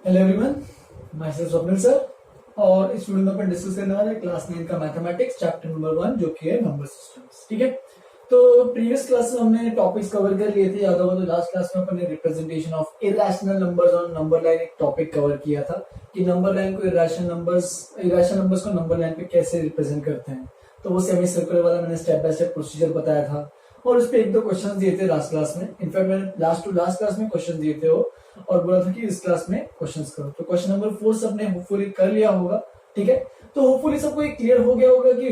Hello everyone, my self Swapnil sir. और इस video में अपन डिस्कस करने वाले हैं क्लास 9 का मैथमेटिक्स चैप्टर नंबर 1 जो कि है नंबर सिस्टम्स। ठीक है, तो प्रीवियस क्लास में हमने टॉपिक्स कवर कर लिए थे। याद होगा तो लास्ट क्लास में अपन ने रिप्रेजेंटेशन ऑफ इरेशनल नंबर्स और नंबर लाइन एक टॉपिक कवर किया था कि नंबर लाइन को इरेशनल नंबर्स को नंबर लाइन पे कैसे रिप्रेजेंट करते हैं। तो वो सेमी सर्कुलर वाला मैंने स्टेप बाय स्टेप प्रोसीजर बताया था और उस पर एक दो क्वेश्चन दिए थे लास्ट क्लास में। इनफैक्ट मैंने लास्ट क्लास में क्वेश्चन दिए थे वो और बोला था कि इस क्लास में क्वेश्चंस करो। तो क्वेश्चन नंबर 4 सबने होपफुली कर लिया होगा। ठीक है, तो होपफुली सबको ये क्लियर हो गया होगा कि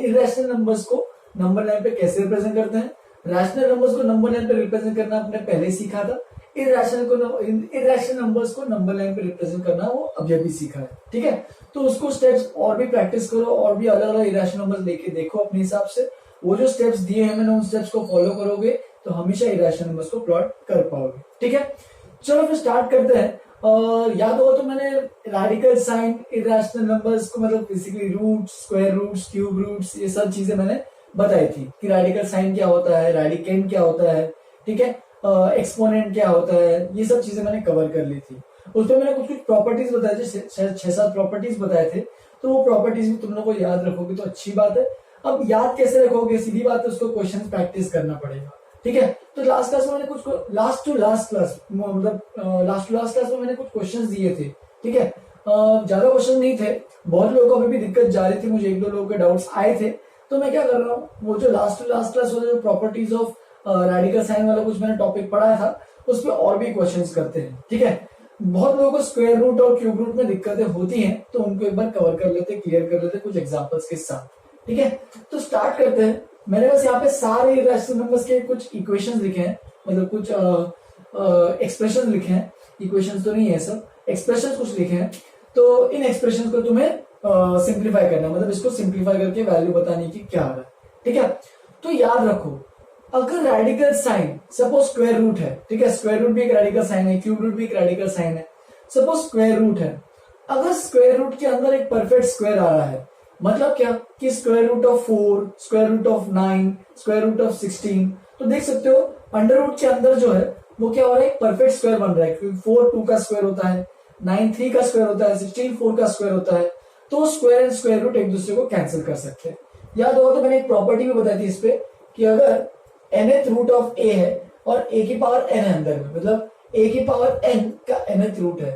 इरेशनल नंबर्स को नंबर लाइन पे कैसे रिप्रेजेंट करते हैं। रैशनल नंबर्स को नंबर लाइन पे रिप्रेजेंट करना आपने पहले ही सीखा था। इरेशनल नंबर्स को नंबर लाइन पे रिप्रेजेंट करना वो अभी अभी सीखा है। ठीक है, तो उसको स्टेप्स और भी प्रैक्टिस करो और भी अलग अलग इरेशनल नंबर्स लेके देखो अपने हिसाब से। वो जो स्टेप्स दिए हैं मैंने उन स्टेप्स को फॉलो करोगे तो हमेशा इरेशनल नंबर्स को प्लॉट कर पाओगे। ठीक है, चलो फिर स्टार्ट करते हैं। याद होगा तो मैंने रेडिकल साइन इरेशनल नंबर्स को मतलब basically roots, square roots, cube roots, ये सब चीजें मैंने बताई थी कि रेडिकल साइन क्या होता है, रेडिकेंड क्या होता है, ठीक है, एक्सपोनेंट क्या होता है, ये सब चीजें मैंने कवर कर ली थी। उसमें मैंने कुछ कुछ प्रॉपर्टीज बताए थे, 6-7 प्रॉपर्टीज बताए थे। तो वो प्रॉपर्टीज भी तुम लोग को याद रखोगे तो अच्छी बात है। अब याद कैसे रखोगे, सीधी बात है, उसको क्वेश्चन प्रैक्टिस करना पड़ेगा। ठीक है, तो लास्ट क्लास में मैंने कुछ लास्ट टू लास्ट क्लास में मैंने कुछ क्वेश्चंस दिए थे। ठीक है, ज्यादा क्वेश्चन नहीं थे, बहुत लोगों को अभी भी दिक्कत जा रही थी, मुझे एक दो लोगों के डाउट्स आए थे। तो मैं क्या कर रहा हूँ, वो जो लास्ट क्लास वाले जो प्रॉपर्टीज ऑफ रेडिकल साइन वाला कुछ मैंने टॉपिक पढ़ाया था उस पर और भी क्वेश्चंस करते हैं। ठीक है, बहुत लोगों को स्क्वायर रूट और क्यूब रूट में दिक्कतें होती हैं तो उनको एक बार कवर कर लेते, क्लियर कर लेते कुछ एग्जांपल्स के साथ। ठीक है, तो स्टार्ट करते हैं। मैंने बस यहाँ पे सारे इरेशनल नंबर्स के कुछ इक्वेशंस लिखे हैं, मतलब कुछ एक्सप्रेशन लिखे हैं। इक्वेशंस तो नहीं है, सब एक्सप्रेशंस कुछ लिखे हैं। तो इन एक्सप्रेशंस को तुम्हें सिंप्लीफाई करना है, मतलब इसको सिंप्लीफाई करके वैल्यू बताने की क्या है। ठीक है, तो याद रखो अगर radical sign suppose square root है, ठीक है, स्क्वायर रूट भी एक रेडिकल साइन है, क्यूब रूट भी एक रेडिकल साइन है। सपोज स्क्वायर रूट है, अगर स्क्वायर रूट के अंदर एक परफेक्ट स्क्वायर आ रहा है, मतलब क्या कि square root of 4, square root of 9, square root of 16, तो देख सकते हो अंडर रूट के अंदर जो है वो क्या हो रहा है, एक परफेक्ट स्क्वायर बन रहा है, क्योंकि 4 2 का स्क्वायर होता है, 9 3 का स्क्वायर होता है, 16 4 का स्क्वायर होता है। तो स्क्वायर एंड स्क्वायर रूट एक दूसरे को कैंसिल कर सकते हैं। याद होगा तो मैंने एक प्रॉपर्टी भी बताई थी इस पे कि अगर nth रूट ऑफ a है और a की पावर n है अंदर में, मतलब a की पावर n का nth रूट है,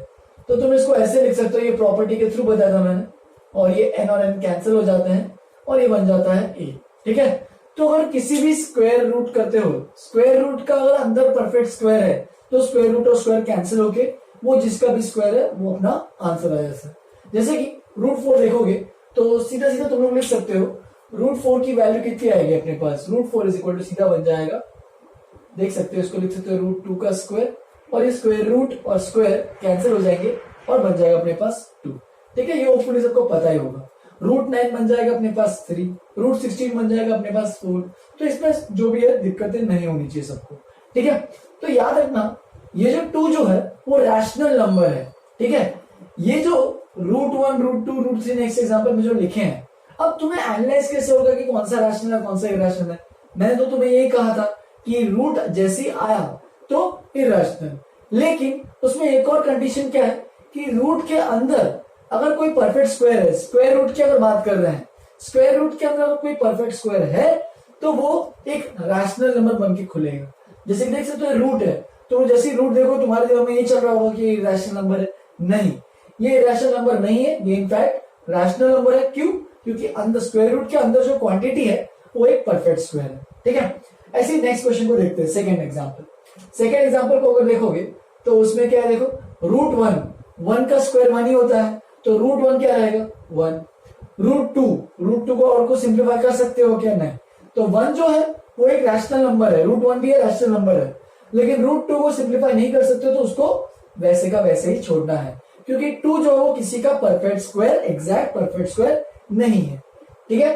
तो तुम इसको ऐसे लिख सकते हो, ये प्रॉपर्टी के थ्रू बताया था मैंने, और ये n और n कैंसिल हो जाते हैं और ये बन जाता है a। ठीक है, तो अगर किसी भी स्क्वायर रूट करते हो, स्क्वायर रूट का अगर अंदर परफेक्ट स्क्वायर है तो स्क्वायर रूट और स्क्वायर कैंसिल होके वो जिसका भी स्क्वायर है वो अपना आंसर आ जाता है। जैसे कि रूट 4 देखोगे तो सीधा सीधा तुम लोग लिख सकते हो रूट 4 की वैल्यू कितनी आएगी अपने पास, रूट 4 इज इक्वल टू सीधा बन जाएगा, देख सकते हो, इसको लिख सकते हो रूट 2 का स्क्वायर, और ये स्क्वायर रूट और स्क्वायर कैंसिल हो जाएंगे और बन जाएगा अपने पास 2। ठीक है, ये होपफुली सबको पता ही होगा। रूट 9 बन जाएगा अपने पास 3, रूट 16 बन जाएगा अपने पास 4। तो इसमें जो भी है दिक्कतें नहीं होनी चाहिए सबको। ठीक है, तो याद रखना ये जो 2 जो है वो रैशनल नंबर है। ठीक है, ये जो root 1, root 2, root 3 next example में जो लिखे हैं, अब तुम्हें एनालाइज कैसे होगा कि कौन सा रैशनल है कौन सा इरेशनल है। मैंने तो तुम्हें यही कहा था कि रूट जैसे आया तो इरेशनल, लेकिन उसमें एक और कंडीशन क्या है कि रूट के अंदर अगर कोई परफेक्ट स्क्वायर है, स्क्वायर रूट की अगर बात कर रहे हैं, स्क्वायर रूट के अंदर अगर कोई परफेक्ट स्क्वायर है तो वो एक रैशनल नंबर बन के खुलेगा। जैसे कि देख सकते हो रूट है, तो जैसे रूट देखो तुम्हारे दिमाग में ये चल रहा होगा कि रैशनल नंबर है, नहीं, ये रैशनल नंबर नहीं है, ये इनफैक्ट रैशनल नंबर है। क्यों? क्योंकि अंदर स्क्वायर रूट के अंदर जो क्वांटिटी है वो एक परफेक्ट स्क्वायर है। ठीक है, ऐसे ही नेक्स्ट क्वेश्चन को देखते हैं। सेकंड एग्जांपल को अगर देखोगे तो उसमें क्या है, देखो रूट 1 का स्क्वायर 1 ही होता है, तो रूट 1 क्या रहेगा 1। रूट 2 को और को सिंप्लीफाई कर सकते हो क्या, नहीं, तो 1 जो है वो एक रैशनल नंबर है, रूट 1 भी है रैशनल नंबर है, लेकिन रूट 2 को सिंप्लीफाई नहीं कर सकते तो उसको वैसे का वैसे ही छोड़ना है, क्योंकि 2 जो है वो किसी का perfect square, exact perfect square नहीं है। ठीक है,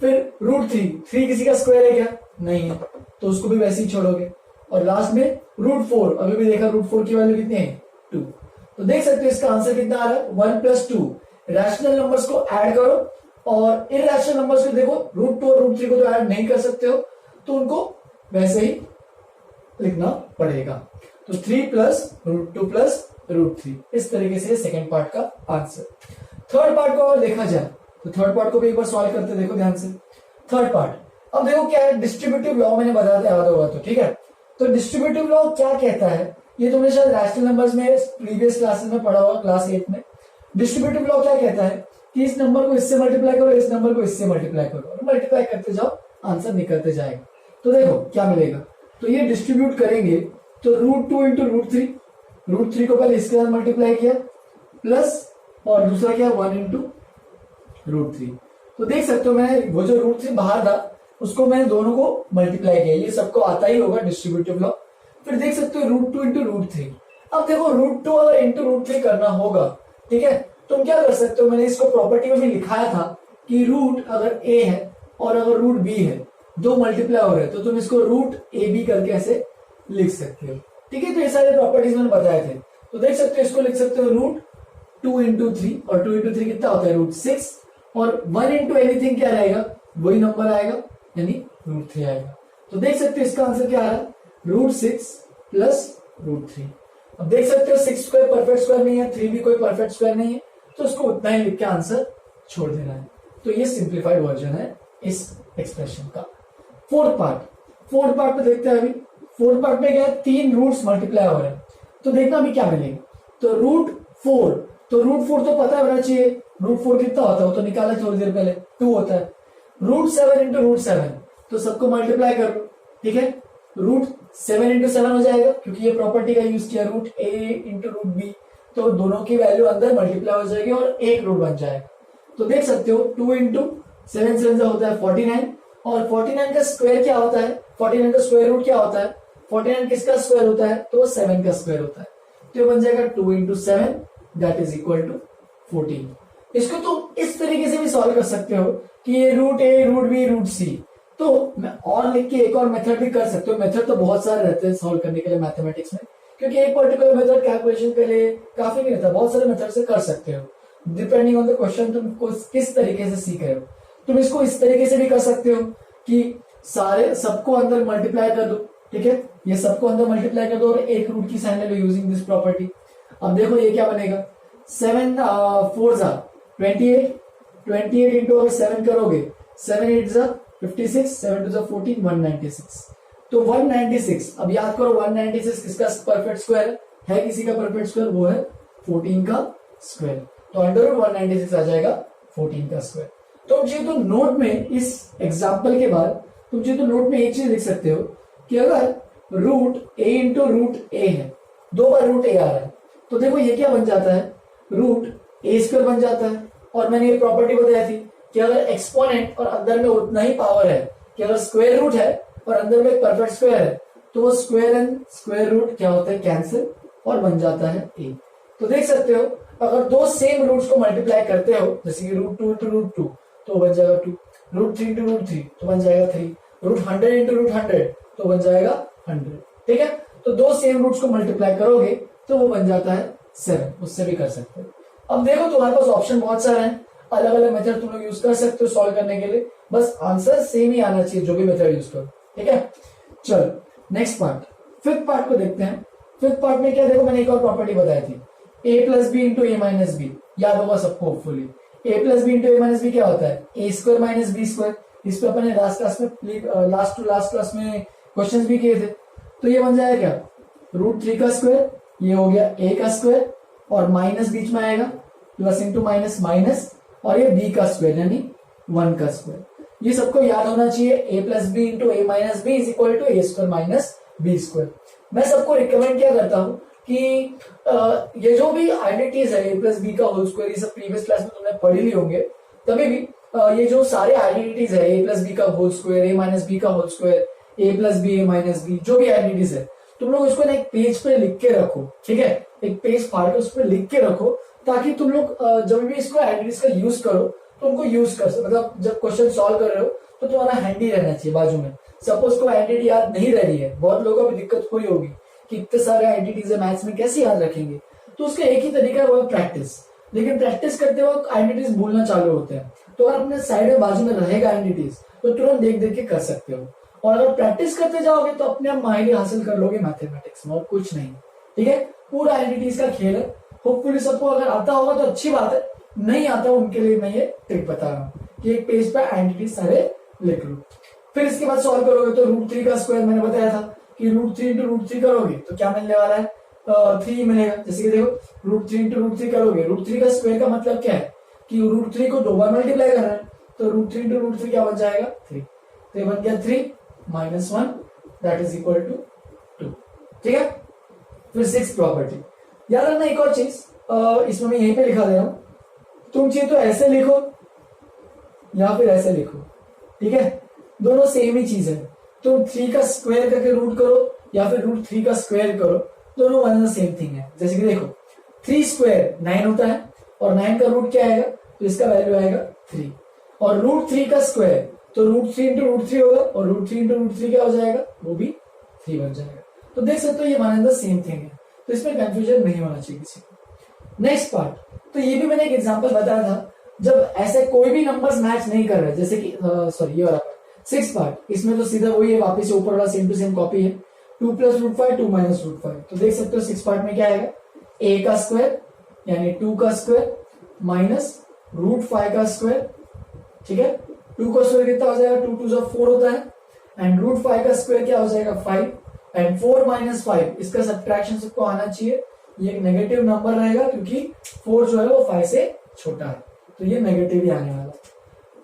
फिर रूट 3 किसी का स्क्वायर है क्या, नहीं है, तो उसको भी वैसे ही छोड़ोगे। और लास्ट में रूट 4, अभी भी देखा रूट 4 की वैल्यू कितनी है 2, तो देख सकते हो इसका आंसर कितना आ रहा है 1 + 2। रैशनल नंबर्स को ऐड करो और इरैशनल नंबर्स को देखो, रूट 2 और रूट 3 को तो ऐड नहीं कर सकते हो तो उनको वैसे ही लिखना पड़ेगा। तो 3 + √2 + √3। इस तरीके से सेकंड पार्ट का आंसर। थर्ड पार्ट को अगर देखा जाए तो थर्ड पार्ट को भी एक बार सॉल्व करते देखो ध्यान से। थर्ड पार्ट अब देखो क्या है, डिस्ट्रीब्यूटिव लॉ मैंने बताया था, याद होगा तो ठीक है। तो डिस्ट्रीब्यूटिव लॉ क्या कहता है, ये तुमने शायद रैशनल नंबर्स में प्रीवियस क्लासेस में पढ़ा होगा, क्लास 8 में। डिस्ट्रीब्यूटिव लॉ क्या कहता है कि इस नंबर को इससे मल्टीप्लाई करो, इस नंबर को इससे मल्टीप्लाई करो, और मल्टीप्लाई करते जाओ, आंसर निकलते जाएगा। तो देखो क्या मिलेगा, तो ये डिस्ट्रीब्यूट करेंगे तो √2 इंटू √3, √3 को पहले इसके साथ मल्टीप्लाई किया प्लस, और दूसरा क्या 1 इंटू √3। तो देख सकते हो मैं वो जो √3 बाहर था उसको मैंने दोनों को मल्टीप्लाई किया, ये सबको आता ही होगा डिस्ट्रीब्यूटिव लॉ। फिर देख सकते हो √2 इंटू √3। अब देखो √2 अगर इंटू √3 करना होगा, ठीक है, तुम क्या कर सकते हो, मैंने इसको प्रॉपर्टी में भी लिखाया था कि रूट अगर a है और अगर रूट b है, दो मल्टीप्लाई हो रहे हैं, तो तुम इसको √ab करके ऐसे लिख सकते हो, ठीक है। तो ये सारे प्रॉपर्टीज मैंने बताए थे। तो देख सकते हो इसको लिख सकते हो √2 इंटू 3, और 2 इंटू 3 कितना होता है √6, और 1 इंटू एनीथिंग क्या रहेगा, वही नंबर आएगा, यानी √3 आएगा। तो देख सकते हो इसका आंसर क्या आ रहा है, √6 प्लस √3। अब देख सकते हो 6 कोई परफेक्ट स्क्वायर नहीं है, 3 भी कोई परफेक्ट स्क्वायर नहीं है, तो उसको उतना ही लिख के आंसर छोड़ देना है। तो ये सिंप्लीफाइड वर्जन है इस एक्सप्रेशन का। फोर्थ पार्ट में देखते हैं अभी। फोर्थ पार्ट में क्या है, 3 रूट्स मल्टीप्लाई हो रहे हैं, तो देखना अभी क्या मिलेगा। तो √4, तो √4 तो पता होना चाहिए, √4 कितना होता है वो तो निकाला थोड़ी देर पहले, 2 होता है। √7 इंटू √7, तो सबको मल्टीप्लाई कर लो, ठीक है। √7 इंटू 7 हो जाएगा, क्योंकि ये प्रॉपर्टी का यूज किया, √a इंटू √b, तो दोनों की वैल्यू अंदर मल्टीप्लाई हो जाएगी और एक रूट बन जाएगा। तो देख सकते हो 2 इंटू 7 7 होता है 49, और 49 का स्क्वायर क्या होता है, 49 का स्क्वायर रूट क्या होता है, 49 किसका स्क्वायर होता है, तो 7 का स्क्वायर होता है। तो ये बन जाएगा 2 into 7 that is equal to 14। इसको तुम इस तरीके से भी सॉल्व कर सकते हो कि ये √a, √b, √c। तो मैं और लिख के एक और मेथड भी कर सकते हो। मेथड तो बहुत सारे रहते हैं सॉल्व करने के लिए मैथमेटिक्स में, क्योंकि एक पर्टिकुलर मेथड कैलकुलेशन के लिए काफी नहीं रहता, बहुत सारे मेथड से कर सकते हो डिपेंडिंग ऑन द क्वेश्चन तुम किस तरीके से सीख रहे हो। तुम इसको इस तरीके से भी कर सकते हो कि सारे सबको अंदर मल्टीप्लाई कर दो, ठीक है, ये सबको अंदर मल्टीप्लाई कर दो और एक रूट की साइन ले लो यूजिंग दिस प्रॉपर्टी। अब देखो ये क्या बनेगा, 7 4 28, 28 इंटू अगर 7 करोगे, 7 8 56, 7 2 14, 196। तो 196, अब याद करो 196 किसका परफेक्ट स्क्वायर है किसी का परफेक्ट स्क्वायर, वो है 14 का स्क्वायर। तो √196 आ जाएगा 14 का स्क्वायर। तो जी तो नोट में इस एग्जाम्पल के बाद तुम जी तो नोट में एक चीज लिख सकते हो कि अगर √a इंटू √a है, 2 बार √a आ रहा है, तो देखो ये क्या बन जाता है, √a² बन जाता है। और मैंने ये प्रॉपर्टी बताई थी कि अगर एक्सपोनेंट और अंदर में उतना ही पावर है, कि अगर स्क्वायर रूट है और अंदर में एक परफेक्ट स्क्वायर है, तो वो स्क्वायर एंड स्क्वायर रूट क्या होता है, कैंसिल, और बन जाता है a। तो देख सकते हो अगर दो सेम रूट्स को मल्टीप्लाई करते हो, जैसे कि √2 इंटू √2 तो बन जाएगा 2, √3 इंटू √3 तो बन जाएगा 3, √100 इंटू √100 तो बन जाएगा 100, ठीक है। तो दो सेम रूट्स को मल्टीप्लाई करोगे तो वो बन जाता है 7, उससे भी कर सकते हो। अब देखो तुम्हारे पास ऑप्शन बहुत सारे हैं, अलग अलग मेथड तुम लोग यूज कर सकते हो सॉल्व करने के लिए, बस आंसर सेम ही आना चाहिए जो भी मेथड यूज करो, ठीक है। चलो नेक्स्ट पार्ट, फिफ्थ पार्ट को देखते हैं। फिफ्थ पार्ट में क्या, देखो मैंने एक और प्रॉपर्टी बताई थी, a plus b into a minus b, याद होगा सबको hopefully. a plus b into a minus b क्या होता है, a² माइनस b²। इस पे अपने लास्ट लास्ट क्लास में क्वेश्चंस भी किए थे। तो ये बन जाएगा क्या, √3 का स्क्वायर, ये हो गया a का स्क्वायर, और माइनस बीच में आएगा, प्लस इंटू माइनस माइनस, और ये b का स्क्वायर यानी 1 का स्क्वायर। ये सबको याद होना चाहिए, a plus b into a minus b is equal to a² minus b²। मैं सबको रिकमेंड क्या करता हूँ कि ये जो भी आइडेंटिटीज है a प्लस बी का होल स्क्वायर, ये सब प्रीवियस क्लास में तुमने पढ़ ली होंगे, तभी भी ये जो सारे आइडेंटिटीज है a प्लस बी का whole square, a minus B का whole square, a plus B a minus B, जो भी आइडेंटिटीज है तुम लोग इसको ना एक पेज पे लिख के रखो, ठीक है, एक पेज फाड़ के उस पर लिख के रखो, ताकि तुम लोग जब भी इसको आइडेंटिटीज का यूज करो तो उनको यूज कर सको, मतलब जब क्वेश्चन सॉल्व कर रहे हो तो तुम्हारा हैंडी रहना चाहिए बाजू में। सपोज को आइडेंटिटी याद नहीं रह रही है, बहुत लोगों को भी दिक्कत हुई होगी कि इतने सारे आइडेंटिटीज है मैथ्स में कैसे याद रखेंगे, तो उसका एक ही तरीका है वो है प्रैक्टिस। लेकिन प्रैक्टिस करते वक्त आइडेंटिटीज भूलना चालू होते हैं, तो अगर अपने साइड में बाजू में रहेगा आइडेंटिटीज तो तुरंत देख देख के कर सकते हो, और अगर प्रैक्टिस करते जाओगे तो अपने आप माहिरी हासिल कर लोगे मैथमेटिक्स में, और कुछ नहीं, ठीक है। पूरा एंटिटीज का खेल है। होपफुली सबको अगर आता होगा तो अच्छी बात है, नहीं आता उनके लिए मैं ये ट्रिक बता रहा हूँ कि एक पेज पे एंटिटीज सारे लिख लो। फिर इसके बाद सॉल्व करोगे तो √3 का स्क्वायर मैंने बताया था कि √3 इंटू √3 करोगे तो क्या मिलने वाला है, 3 मिलेगा। जैसे कि देखो √3 इंटू √3 करोगे, √3 का स्क्वायर का मतलब क्या है कि √3 को 2 बार मल्टीप्लाई करना है, तो √3 इंटू √3 क्या बन जाएगा 3, तो ये बन गया 3 minus 1 that is equal to 2। ठीक है, फिर 6 प्रॉपर्टी याद रखना। एक और चीज इसमें मैं यहीं पे लिखा दे रहा हूं, तुम चाहिए तो ऐसे लिखो या फिर ऐसे लिखो, ठीक है, दोनों सेम ही चीज है। तुम 3 का स्क्वायर करके रूट करो या फिर √3 का स्क्वायर करो, दोनों वन एंड सेम थिंग है। जैसे कि देखो 3 स्क्वायर 9 होता है और 9 का रूट क्या आएगा, तो इसका वैल्यू आएगा 3, और √3 का स्क्वायर तो √3 इंटू √3 होगा और √3 इंटू √3 क्या हो जाएगा, वो भी 3 बन जाएगा। तो देख सकते हो ये one and the same thing है, तो इसमें कंफ्यूजन नहीं होना चाहिए किसी को। नेक्स्ट पार्ट, तो ये भी मैंने एक एग्जांपल बताया था जब ऐसे कोई भी नंबर्स मैच नहीं कर रहे, जैसे कि सॉरी ये वाला 6 पार्ट, इसमें तो सीधा वही है, वापस से ऊपर वाला सेम टू सेम कॉपी है, 2 प्लस √5 2 माइनस √5। तो देख सकते हो 6 पार्ट में क्या आएगा, a का स्क्वायर यानी 2 का स्क्वायर माइनस √5 का स्क्वायर। ठीक है, 2 का स्क्वायर कितना हो जाएगा, 2 2 4 होता है, एंड √5 का स्क्वायर क्या हो जाएगा 5, एंड 4 माइनस 5 इसका सब्ट्रैक्शन सबको आना चाहिए, ये एक नेगेटिव नंबर रहेगा क्योंकि 4 जो है वो 5 से छोटा है, तो ये नेगेटिव ही आने वाला।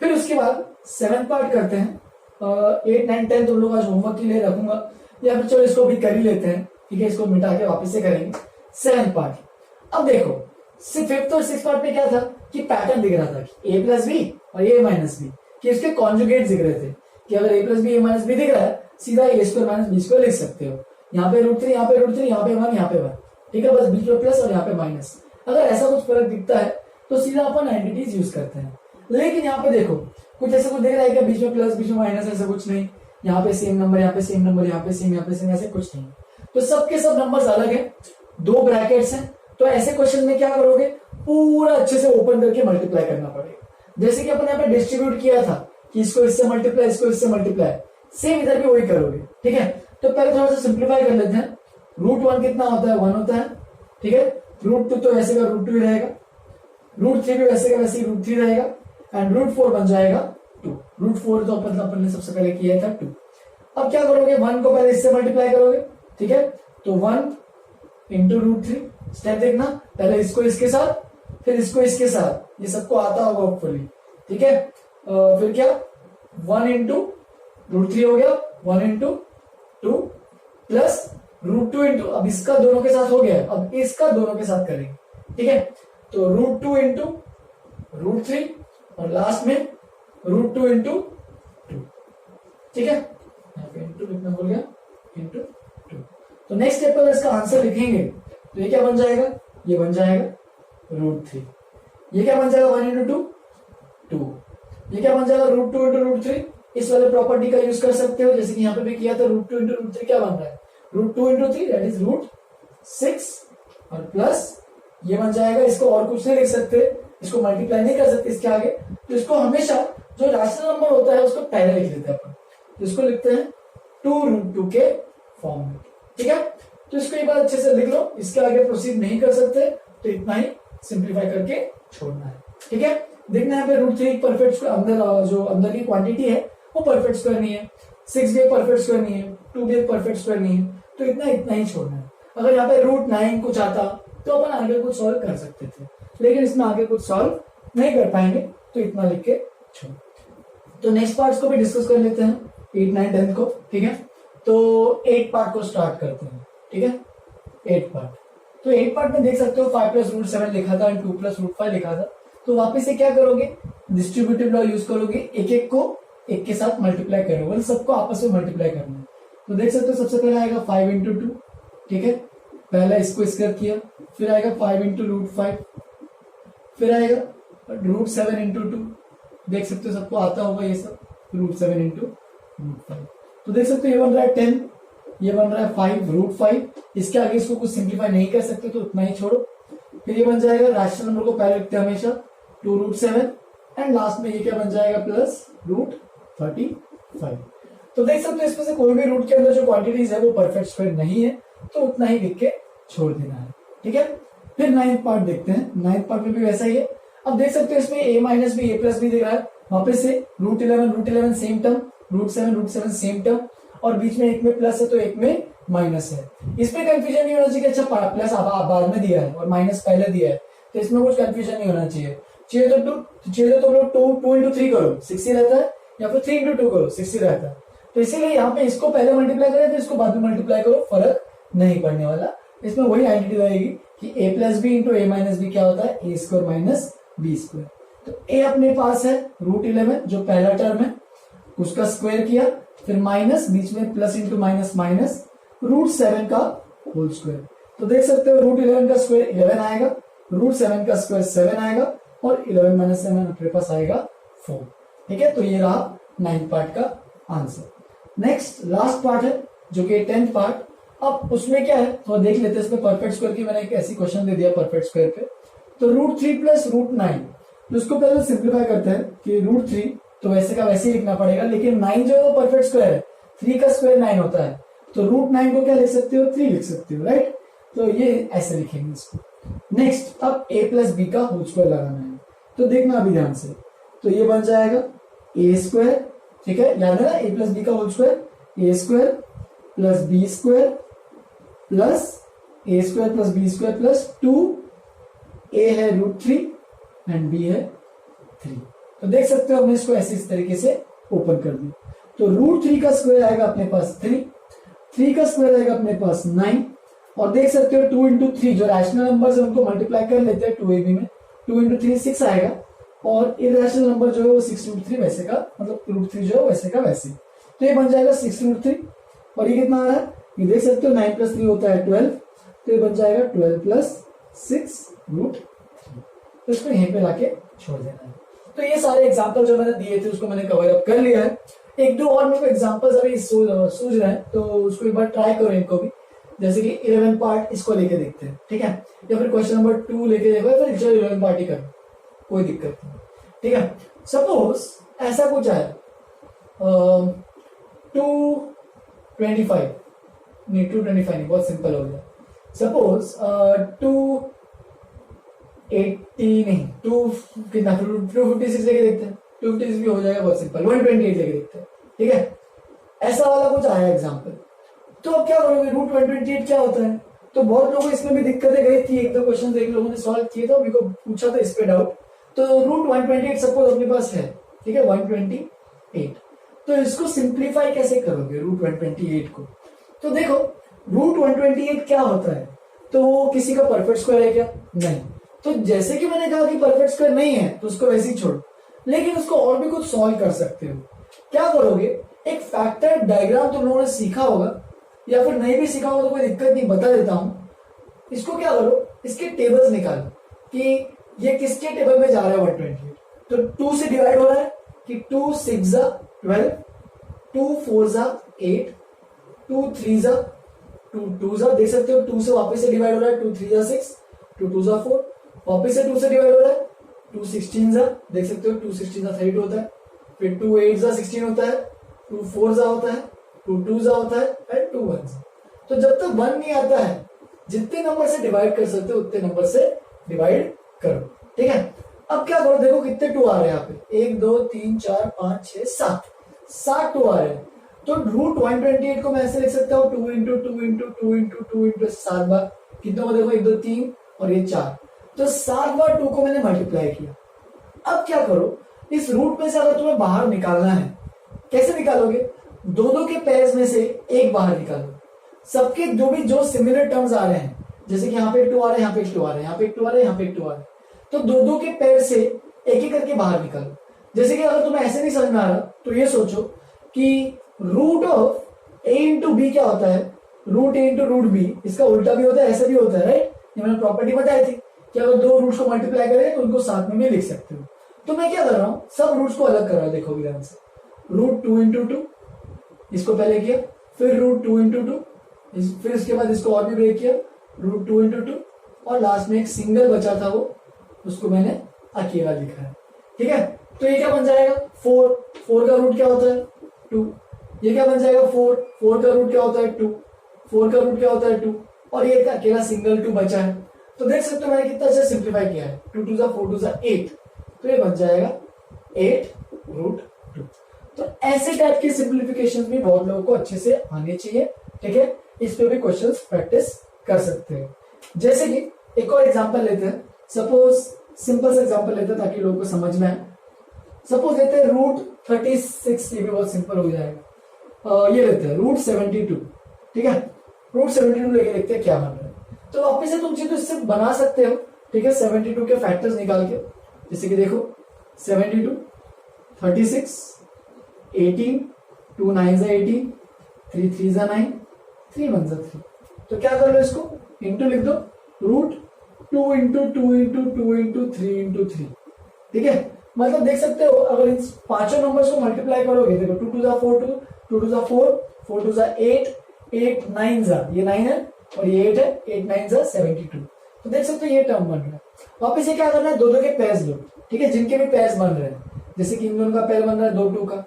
फिर उसके बाद 7 पार्ट करते हैं, 8 9 10 तुम लोग आज होमवर्क के लिए रखूंगा, या फिर चलो इसको भी कर ही लेते हैं, ठीक है, इसको मिटा के वापस से करेंगे 7 पार्ट। अब देखो 5th और 6th पार्ट में क्या था कि पैटर्न दिख रहा था कि a प्लस बी और a माइनस बी, कि इसके कॉन्जुगेट दिख रहे थे कि अगर a plus B a minus b दिख रहा है, सीधा a square minus b square लिख सकते हो। यहाँ पे √3, यहाँ पे √3, यहाँ पे 1, यहाँ पे 1, ठीक है, बस बीच में प्लस और यहाँ पे माइनस। अगर ऐसा कुछ फर्क दिखता है तो सीधा अपन एंटिटीज यूज करते हैं। लेकिन यहाँ पे देखो कुछ ऐसा कुछ दिख रहा है कि बीच में प्लस बीच में माइनस, ऐसा कुछ नहीं, यहाँ पे सेम नंबर, यहाँ पे सेम नंबर, यहाँ पे सेम, यहाँ पे सेम, ऐसे कुछ नहीं। तो सबके सब नंबर्स अलग है, 2 ब्रैकेट्स हैं, तो ऐसे क्वेश्चन में क्या करोगे, पूरा अच्छे से ओपन करके मल्टीप्लाई करना पड़ेगा। जैसे कि अपन यहाँ पे डिस्ट्रीब्यूट किया था कि इसको इससे मल्टीप्लाई, इसको इससे मल्टीप्लाई, सेम इधर भी वही करोगे। ठीक है, तो पहले थोड़ा सा सिंप्लीफाई कर लेते हैं। √1 कितना होता है, 1 होता है, ठीक है, √2 तो वैसे का √2 ही रहेगा, √3 भी वैसे का वैसे ही √3 रहेगा, एंड √4 बन जाएगा 2। √4 तो अपन ने सबसे पहले किया था 2। अब क्या करोगे, 1 को पहले इससे मल्टीप्लाई करोगे, ठीक है, तो 1 इंटू √3, स्टेप देखना, पहले इसको इसके साथ फिर इसको इसके साथ, ये सबको आता होगा होपफुली, ठीक है। फिर क्या 1 इंटू √3 हो गया, 1 इंटू 2 प्लस √2 इंटू, अब इसका दोनों के साथ हो गया, अब इसका दोनों के साथ करेंगे, ठीक है, तो √2 इंटू √3 और लास्ट में √2 इंटू 2, ठीक है, यहाँ पे इंटू लिखना भूल गया, इंटू 2। तो नेक्स्ट स्टेप पर इसका आंसर लिखेंगे तो ये क्या बन जाएगा, ये बन जाएगा √3, ये क्या बन जाएगा 1 इंटू 2, 2, ये क्या बन जाएगा √2 इंटू √3। इस वाले प्रॉपर्टी का यूज कर सकते हो, जैसे कि यहाँ पे भी किया था, √2 इंटू √3 क्या बन रहा है, √2 इंटू 3 दैट इज √6 और प्लस ये बन जाएगा, इसको और कुछ नहीं लिख सकते, इसको मल्टीप्लाई नहीं कर सकते इसके आगे, तो इसको हमेशा जो रैशनल नंबर होता है उसको पहले लिख देते हैं अपन, तो इसको लिखते हैं 2√2 के फॉर्म में, ठीक है। तो इसको एक बार अच्छे से लिख लो, इसके आगे प्रोसीड नहीं कर सकते, तो इतना ही सिंप्लीफाई करके छोड़ना है, ठीक है। देखना है √3 परफेक्ट स्क्वायर, अंदर जो अंदर की क्वांटिटी है वो परफेक्ट स्क्वायर नहीं है, 6 भी एक परफेक्ट स्क्वायर नहीं है, 2 भी एक परफेक्ट स्क्वायर नहीं है, तो इतना ही छोड़ना है। अगर यहाँ पे √9 कुछ आता तो अपन आगे कुछ सॉल्व कर सकते थे, लेकिन इसमें आगे कुछ सॉल्व नहीं कर पाएंगे, तो इतना लिख के छोड़। तो नेक्स्ट पार्ट को भी डिस्कस कर लेते हैं, 8 9 10 को, ठीक है। तो 8 पार्ट को स्टार्ट करते हैं, ठीक है, 8 पार्ट। तो 8 पार्ट में देख सकते हो 5 प्लस √7 लिखा था एंड 2 प्लस √5 लिखा था, तो वापस से क्या करोगे, डिस्ट्रीब्यूटिव लॉ यूज करोगे, एक एक को एक के साथ मल्टीप्लाई करोगे, सबको आपस में मल्टीप्लाई करना है। तो देख सकते हो सबसे पहले आएगा 5 इंटू 2, ठीक है, पहले इसको स्क्वायर किया, फिर आएगा 5 इंटू √5, फिर आएगा √7 इंटू 2, देख सकते हो सबको आता होगा ये सब, √7 इंटू √5। तो देख सकते हो ये बन रहा है 10, ये बन रहा है 5 √5, इसके आगे इसको कुछ सिंप्लीफाई नहीं कर सकते तो उतना ही छोड़ो। फिर ये बन जाएगा, रैशनल नंबर को पहले लिखते हैं हमेशा, 2√7 एंड लास्ट में ये क्या बन जाएगा, प्लस √35। तो देख सकते हो इसमें से कोई भी रूट के अंदर जो क्वांटिटीज है वो परफेक्ट स्क्वायर नहीं है, तो उतना ही लिख के छोड़ देना है, ठीक है। फिर नाइन्थ पार्ट देखते हैं, नाइन्थ पार्ट में भी वैसा ही है। अब देख सकते हो इसमें a minus b a plus b दिख रहा है, वापस से root eleven same term, root seven same term, और बीच में एक में प्लस है तो एक में माइनस है। इसमें कंफ्यूजन नहीं होना चाहिए कि अच्छा प्लस बाद में दिया है और माइनस पहले दिया है, तो इसमें कुछ कंफ्यूजन नहीं होना चाहिए। चाहिए तो तुम लोग टू इंटू थ्री करो 60 रहता है, या फिर 3 इंटू 2 करो 60 रहता है। तो इसीलिए यहाँ पे इसको पहले मल्टीप्लाई करें फिर इसको बाद में मल्टीप्लाई करो, फर्क नहीं पड़ने वाला। इसमें वही आइडेंटिटी रहेगी कि a plus b into a minus b क्या होता है, a square minus b square. तो a अपने पास है रूट 11 जो पहला टर्म है, उसका स्क्वायर किया, फिर माइनस बीच में plus into minus minus root 7 का होल स्क्वायर। तो देख सकते हो रूट 11 का स्क्वायर 11 आएगा, रूट 7 का स्क्वायर 7 आएगा, और 11 माइनस 7 अपने पास आएगा 4। ठीक है, तो ये रहा 9th पार्ट का आंसर। नेक्स्ट लास्ट पार्ट है जो कि 10th पार्ट। अब उसमें क्या है तो देख लेते हैं। इसमें परफेक्ट स्क्वायर की मैंने एक ऐसी क्वेश्चन दे दिया परफेक्ट स्क्वायर पे, तो रूट 3 प्लस रूट 9, तो इसको पहले सिंप्लीफाई करते हैं कि रूट 3 तो वैसे का वैसे ही लिखना पड़ेगा, लेकिन 9 जो है वो परफेक्ट स्क्वायर है, 3 का स्क्वायर 9 होता है, तो रूट 9 को क्या लिख सकते हो, 3 लिख सकते हो, राइट। तो ये ऐसे लिखेंगे इसको। नेक्स्ट अब a प्लस बी का होल स्क्वायर लगाना है, तो देखना अभी ध्यान से, तो ये बन जाएगा ए स्क्वायर, ठीक है, याद है ना, ए प्लस बी का whole square, A square plus B square plus A square plus B square plus 2, A है रूट 3 एंड बी है 3। तो देख सकते हो हमने इसको ऐसे इस तरीके से ओपन कर दिया। तो रूट 3 का स्क्वायर आएगा अपने पास 3 का स्क्वायर आएगा अपने पास 9, और देख सकते हो 2 इंटू 3 जो रैशनल नंबर है उनको मल्टीप्लाई कर लेते हैं 2ab में, 2 इंटू 3 6 आएगा, और इरेशनल नंबर जो है वो 6 रूट 3 वैसे का, मतलब रूट 3 जो है वैसे का वैसे। तो ये बन जाएगा 6 रूट 3, और ये कितना आ रहा है, ये देख सकते हो 9 प्लस 3 होता है 12, तो ये बन जाएगा 12 प्लस 6 रूट 3। तो इसको यहीं पे लाके छोड़ देना है। तो ये सारे एग्जाम्पल जो मैंने दिए थे उसको मैंने कवर अप कर लिया है। एक दो और मेरे को एग्जाम्पल्स अभी सूझ रहे हैं, तो उसको एक बार ट्राई करो इनको भी, जैसे कि 11 पार्ट इसको लेके देखते हैं, ठीक है, या फिर क्वेश्चन नंबर 2 लेके देखो, या फिर 11 पार्ट ही करो, कोई दिक्कत नहीं, ठीक है। सपोज ऐसा कुछ है 225 नहीं, 225 नहीं, बहुत सिंपल हो गया। सपोज 280 नहीं, 256 लेके देखते हैं, 256 भी हो जाएगा, बहुत सिंपल, 128 लेके देखते हैं, ठीक है। ऐसा वाला कुछ आया एग्जाम्पल, तो अब क्या करोगे, रूट 128 क्या होता है। तो बहुत लोगों को इसमें भी दिक्कतें गई थी, एक दो क्वेश्चन एक लोगों ने सॉल्व किए थे, मेरे को पूछा था इस पे डाउट। तो रूट 128 सपोज अपने पास है, ठीक है, 128, तो इसको सिंप्लीफाई कैसे करोगे रूट 128 को। तो देखो रूट 128 क्या होता है, तो वो किसी का परफेक्ट स्क्वायर है क्या, नहीं। तो जैसे कि मैंने कहा कि परफेक्ट स्क्वायर नहीं है तो उसको वैसे ही छोड़ो, लेकिन उसको और भी कुछ सॉल्व कर सकते हो। क्या करोगे, एक फैक्टर डायग्राम तुम लोगों ने सीखा होगा, या फिर नहीं भी सीखा होगा तो कोई दिक्कत नहीं, बता देता हूं। इसको क्या करो, इसके टेबल्स निकालो कि ये किसके टेबल में जा रहा है 128। तो 2 से डिवाइड हो रहा है कि 2 6 जा 12, 2 4 जा 8, 2 3 जा 2 जा, देख सकते हो 2 से वापस से डिवाइड हो रहा है, 2 3 जा 6, 2 2 जा 4, वापस से 2 से डिवाइड हो रहा है, 2 16 जा, देख सकते हो 2 16 जा 32 होता है, फिर 2 8 जा 16 होता है, 2 4 जा होता है, 2 2 जा होता है, एंड 2 1 जा। तो जब तक 1 नहीं आता है, जितने नंबर से डिवाइड कर सकते हो उतने नंबर से डिवाइड करो, ठीक है। अब क्या करो, देखो कितने 2 आ रहे हैं यहाँ पे, 1 2 3 4 5 6 7 2 आ रहे हैं। तो रूट 128 को मैं ऐसे लिख सकता हूँ 2 इंटू 2 इंटू 2 इंटू 2 इंटू 7 बार, कितनों को देखो 1 2 3 और ये 4, तो 7 बार 2 को मैंने मल्टीप्लाई किया। अब क्या करो, इस रूट में से अगर तुम्हें बाहर निकालना है, कैसे निकालोगे, दोनों के पेयर्स में से एक बाहर निकालो, सबके जो सिमिलर टर्म्स आ रहे हैं, जैसे कि यहाँ पे 2 आ रहे हैं, यहाँ पे 2 आ रहे हैं, यहाँ पे 2 आ रहे हैं, यहाँ पे 2 आ रहे हैं, तो दो के पेयर से एक एक करके बाहर निकालो। जैसे कि अगर तुम्हें ऐसे नहीं समझ में आ रहा तो ये सोचो कि root of a into b क्या होता है, root a into root b, इसका उल्टा भी होता है, ऐसा भी होता है, राइट। ये मैंने प्रॉपर्टी बताई थी कि अगर दो रूट्स को मल्टीप्लाई करें तो उनको साथ में भी लिख सकते हो। तो मैं क्या कर रहा हूँ, सब रूट्स को अलग कर रहा हूँ, देखो ध्यान से, रूट 2 इंटू 2 इसको पहले किया, फिर रूट 2 इंटू 2, फिर इसके बाद इसको और भी ब्रेक किया, रूट 2 इंटू 2, और लास्ट में एक सिंगल बचा था वो, उसको मैंने अकेला लिखा है, ठीक है। तो ये क्या बन जाएगा 4 का रूट क्या होता है 2, ये क्या बन जाएगा 4 का रूट क्या होता है 2, 4 का रूट क्या होता है 2, और ये अकेला सिंगल 2 बचा है, तो देख सकते हो मैंने कितना अच्छा सिंप्लीफाई किया है, 2 2 4 2 8, तो ये बन जाएगा 8√2। तो ऐसे टाइप की सिंप्लीफिकेशन भी बहुत लोगों को अच्छे से आने चाहिए, ठीक है। इस पे भी क्वेश्चंस प्रैक्टिस कर सकते हैं। जैसे कि एक और एग्जांपल लेते हैं, सपोज सिंपल सा एग्जांपल लेते हैं ताकि लोगों को समझ में आए। सपोज लेते हैं √36, ये भी बहुत सिंपल हो जाएगा। ये लेते हैं √72, ठीक है। √72 लेके देखते हैं क्या बन रहा है। तो वापस से तुम चीज इससे बना सकते हो, ठीक है, 72 के फैक्टर्स निकाल के। जैसे कि देखो 72, 36, 18, 2 9 18, 3 3 9, 3 1 3। तो क्या कर लो, इसको इंटू लिख दो, √2 × 2 × 2 × 3 × 3, ठीक है। मतलब देख सकते हो अगर इन पांचों नंबर्स को मल्टीप्लाई करोगे, देखो 2 2 4 2, 2 2 4, 4 2 8, 8 9 ये 9 है और ये 8 है, 8 9 72। तो देख सकते हो ये टर्म बन रहा है। वापिस ये क्या करना है, दो के पेयर्स लो, ठीक है, जिनके भी पेयर्स बन रहे हैं। जैसे कि इन दोनों का पेयर बन रहा है 2 2 का,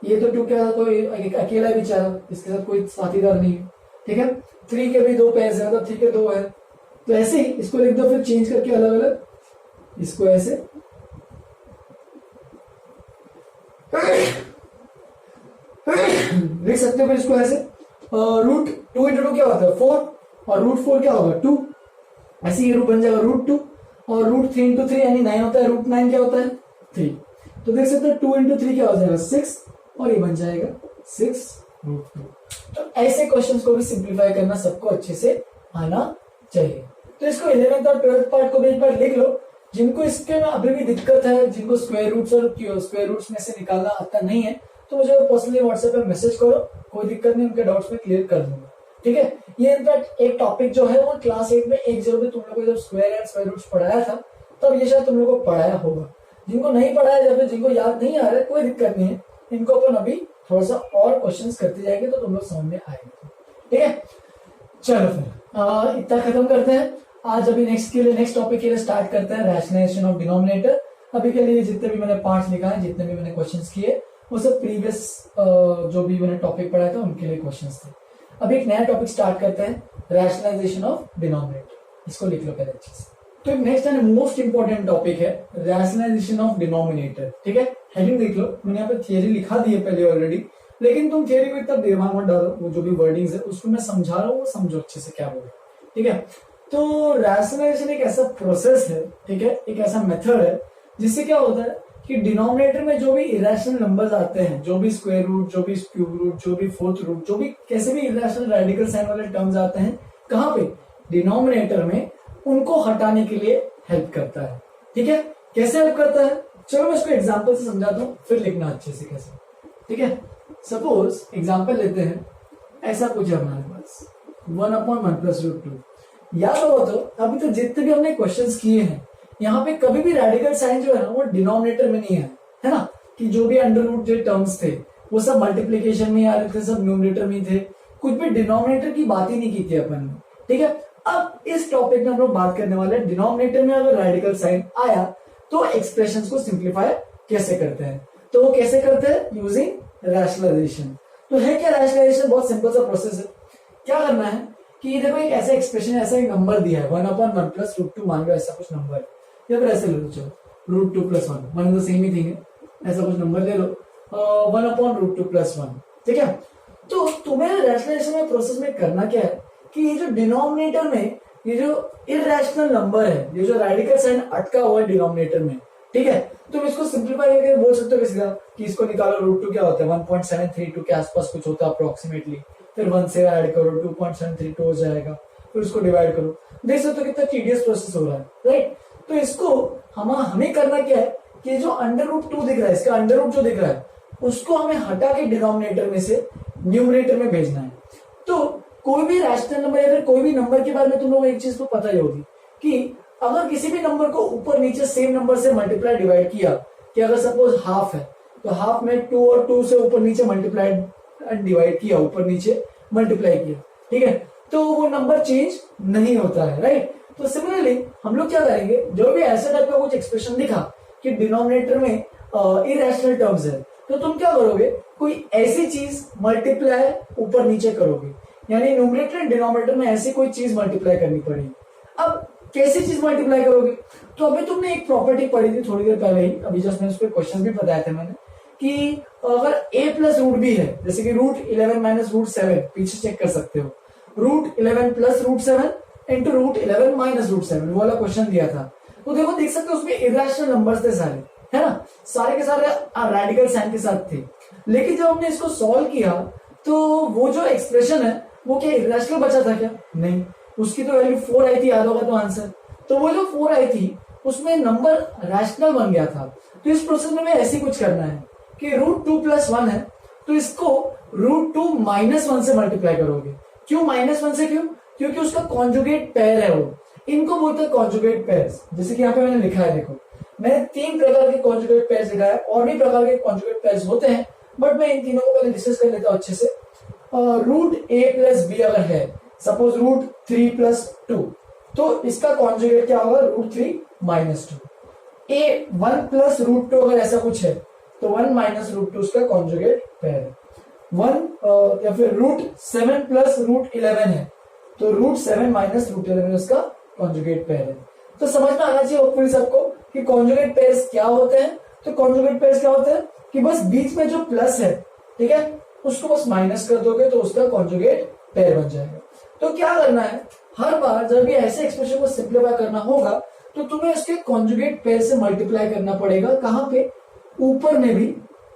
ये तो 2 के साथ कोई अकेला बेचारा, इसके साथ कोई साथीदार नहीं है, ठीक है। 3 के भी 2 पेयर्स है, मतलब 3 के 2 है। तो ऐसे ही इसको लिख दो, फिर चेंज करके अलग अलग, इसको ऐसे लिख सकते हो। फिर इसको ऐसे √2 × 2 क्या होता है 4, और √4 क्या होगा 2, ऐसे ये रूट बन जाएगा √2, और √3 × 3 यानी 9 होता है, √9 क्या होता है 3। तो देख सकते हो 2 × 3 क्या हो जाएगा 6, और ये बन जाएगा 6√2। तो ऐसे क्वेश्चंस को भी सिंप्लीफाई करना सबको अच्छे से आना चाहिए। तो इसको 11th और 12th पार्ट को भी एक बार लिख लो। जिनको इसके में अभी भी दिक्कत है, जिनको स्क्वायर रूट्स और स्क्वायर रूट्स में से निकालना आता नहीं है, तो मुझे पर्सनली व्हाट्सएप पे मैसेज करो, कोई दिक्कत नहीं, उनके डाउट्स में क्लियर कर दूंगा, ठीक है। ये इनफैक्ट एक टॉपिक जो है वो क्लास 8 में 1-0 में तुम लोगों को जब स्क्वायर एंड स्क्वायर रूट्स पढ़ाया था, तब ये शायद तुम लोगों को पढ़ाया होगा। जिनको नहीं पढ़ाया या फिर जिनको याद नहीं आ रहा है, कोई दिक्कत नहीं है, इनको अपन अभी थोड़ा सा और क्वेश्चन करते जाएंगे तो तुम लोग समझ में आएंगे, ठीक है। चलो फिर इतना खत्म करते हैं आज। अभी नेक्स्ट टॉपिक के लिए स्टार्ट करते हैं रैशनलाइजेशन ऑफ डिनोमिनेटर। अभी के लिए जितने भी मैंने पार्ट्स लिखा है, जितने भी मैंने क्वेश्चंस किए, वो सब प्रीवियस जो भी मैंने टॉपिक पढ़ाया था उनके लिए क्वेश्चंस थे। अभी एक नया टॉपिक स्टार्ट करते हैं, रैशनलाइजेशन ऑफ डिनोमिनेटर। इसको लिख लो पहले अच्छे से। तो next and most important topic है रैशनलाइजेशन ऑफ डिनोमिनेटर, ठीक है। हेडिंग देख लो, मैंने यहाँ पे थियरी लिखा दी है पहले ऑलरेडी, लेकिन तुम थियरी को इतना दिमाग मत डालो, वो जो भी वर्डिंग्स है उसको मैं समझा रहा हूँ, वो समझो अच्छे से क्या बोल रहा हूँ, ठीक है। तो रैशनलाइजेशन एक ऐसा प्रोसेस है, ठीक है, एक ऐसा मेथड है जिससे क्या होता है कि डिनोमिनेटर में जो भी इरेशनल नंबर्स आते हैं, जो भी स्क्वायर रूट, जो भी क्यूब रूट, जो भी फोर्थ रूट, जो भी कैसे भी इरेशनल रेडिकल साइन वाले टर्म्स आते हैं, कहाँ पे, डिनोमिनेटर में, उनको हटाने के लिए हेल्प करता है, ठीक है। कैसे हेल्प करता है, चलो मैं इसको एग्जाम्पल से समझाता हूँ, फिर लिखना अच्छे से कैसे, ठीक है। सपोज एग्जाम्पल लेते हैं, ऐसा कुछ है हमारे पास 1/1 + √2। याद हो तो अभी तो जितने भी हमने क्वेश्चंस किए हैं, यहाँ पे कभी भी रेडिकल साइन जो है ना वो डिनोमिनेटर में नहीं है ना, कि जो भी अंडर रूट जो टर्म्स थे वो सब मल्टीप्लीकेशन में आ रहे थे, सब न्यूमरेटर में थे, कुछ भी डिनोमिनेटर की बात ही नहीं की थी अपन ने, ठीक है। अब इस टॉपिक में हम लोग बात करने वाले हैं डिनोमिनेटर में अगर रेडिकल साइन आया तो एक्सप्रेशंस को सिंप्लीफाई कैसे करते हैं। तो वो कैसे करते हैं, यूजिंग रैशनलाइजेशन। तो है क्या रैशनलाइजेशन, बहुत सिंपल सा प्रोसेस है। क्या करना है कि देखो एक ऐसा एक्सप्रेशन, ऐसा एक नंबर दिया है 1/1 + √2, मान लो ऐसा कुछ नंबर है, या फिर ऐसे ले लो, चलो √2 + 1, मान लो सेम ही थिंग है, ऐसा कुछ नंबर ले लो 1/√2 + 1, ठीक है। तो तुम्हें रैशनलाइजेशन में प्रोसेस में करना क्या है कि ये जो डिनोमिनेटर में ये जो इरैशनल नंबर है, ये जो रेडिकल साइन अटका हुआ है डिनोमिनेटर में, ठीक है, तुम इसको सिंप्लीफाई करके बोल सकते हो सीधा कि इसको निकालो, √2 क्या होता है 1.732 के आसपास कुछ होता है अप्रोक्सीमेटली, फिर 1 से ऐड करो 2.732 हो जाएगा, फिर उसको डिवाइड करो। देख सकते हो कितना टीडियस प्रोसेस हो रहा है, राइट। तो इसको हमें करना क्या है कि जो √2 दिख रहा है, इसका अंडर रूट जो दिख रहा है, उसको हमें हटा के डिनोमिनेटर में से न्यूमरेटर में भेजना है। तो कोई भी रैशनल नंबर या फिर कोई भी नंबर के बारे में तुम लोगों को एक चीज तो पता ही होगी कि अगर किसी भी नंबर को ऊपर नीचे सेम नंबर से मल्टीप्लाई डिवाइड किया, कि अगर सपोज हाफ है तो हाफ में 2 और 2 से ऊपर नीचे मल्टीप्लाइड डिवाइड किया, ऊपर नीचे मल्टीप्लाई किया, ठीक है, तो वो नंबर चेंज नहीं होता है, राइट। तो सिमिलरली हम लोग क्या करेंगे, जो भी ऐसे टाइप का कुछ एक्सप्रेशन दिखा कि डिनोमिनेटर में इरेशनल टर्म्स है, तो तुम क्या करोगे, कोई ऐसी चीज मल्टीप्लाई ऊपर नीचे करोगे, यानी न्यूमरेटर एंड डिनोमिनेटर में ऐसी कोई चीज मल्टीप्लाई करनी पड़ेगी। अब कैसी चीज मल्टीप्लाई करोगे? तो अभी तुमने एक प्रॉपर्टी पढ़ी थी थोड़ी देर पहले ही, अभी जस्ट मैंने उस पर क्वेश्चन भी बताया था मैंने, कि अगर a प्लस रूट बी है, जैसे कि रूट 11 माइनस रूट 7, पीछे चेक कर सकते हो, root 11 plus root 7 into root 11 minus root 7, वो वाला क्वेश्चन दिया था। तो देखो देख सकते हो उसमें इरेशनल नंबर्स थे सारे, है ना, सारे के सारे रेडिकल साइन के साथ थे। लेकिन जब हमने इसको सॉल्व किया तो वो जो एक्सप्रेशन है वो क्या इरेशनल बचा था क्या? नहीं, उसकी तो वैल्यू 4 आई थी, याद होगा तो आंसर। तो वो जो 4 आई थी उसमें नंबर रैशनल बन गया था। तो इस प्रोसेस में ऐसे कुछ करना है कि रूट 2 प्लस 1 है तो इसको रूट 2 माइनस 1 से मल्टीप्लाई करोगे। क्यों माइनस 1 से? क्यों? क्योंकि उसका कॉन्जुगेट पेयर है वो, इनको बोलते हैं कॉन्जुगेट पेयर्स। जैसे कि यहाँ पे मैंने लिखा है, देखो मैंने 3 प्रकार के कॉन्जुगेट पेयर्स लिखा है, और भी प्रकार के कॉन्जुगेट पेयर्स होते हैं, बट मैं इन तीनों को पहले डिस्कस कर लेता हूं अच्छे से। रूट a प्लस बी अगर है, सपोज रूट 3 प्लस 2, तो इसका कॉन्जुगेट क्या होगा? Root 3 minus 2। a 1 plus root 2 अगर ऐसा कुछ है तो 1 माइनस रूट 2 उसका कॉन्जुगेट पेयर है। 1 या फिर रूट 7 प्लस रूट 11 है तो रूट 7 माइनस रूट 11 उसका कॉन्जुगेट पेयर है। तो समझ में आना चाहिए होपफुली सबको कि कॉन्जुगेट पेयर्स क्या होते हैं। तो कॉन्जुगेट पेयर्स क्या होते हैं कि बस बीच में जो प्लस है, ठीक है, उसको बस माइनस कर दोगे तो उसका कॉन्जुगेट पेयर बन जाएगा। तो क्या करना है, हर बार जब ये ऐसे एक्सप्रेशन को सिंप्लीफाई करना होगा तो तुम्हें इसके कॉन्जुगेट पेयर से मल्टीप्लाई करना पड़ेगा। कहां पे? ऊपर में भी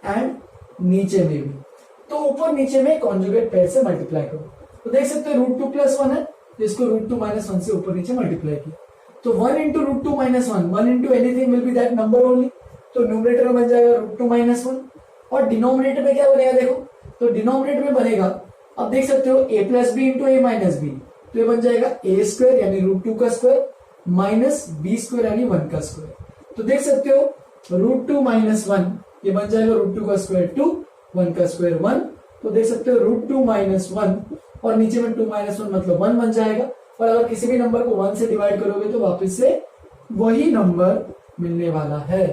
एंड नीचे में भी। तो ऊपर नीचे में कॉन्जुगेट पेयर से मल्टीप्लाई करो। तो देख सकते हो रूट 2 प्लस 1 है तो इसको रूट 2 माइनस 1 से ऊपर नीचे मल्टीप्लाई किया तो 1 into root 2 minus 1 into anything will be that number only. तो न्यूमरेटर में बन जाएगा रूट 2 माइनस 1 और डिनोमिनेटर में क्या बनेगा? देखो तो डिनोमिनेटर में बनेगा, अब देख सकते हो a plus b into a minus b, तो ये बन जाएगा ए स्क्वायर यानी रूट 2 का स्क्वायर माइनस बी स्क्वायर यानी 1 का स्क्वायर। तो देख सकते हो रूट 2 माइनस 1 ये बन जाएगा रूट 2 का स्क्वायर 2, 1 का स्क्वायर 1। तो देख सकते हो रूट 2 माइनस 1 और नीचे में 2 माइनस 1 मतलब 1 बन जाएगा। और अगर किसी भी नंबर को 1 से डिवाइड करोगे तो वापस से वही नंबर मिलने वाला है।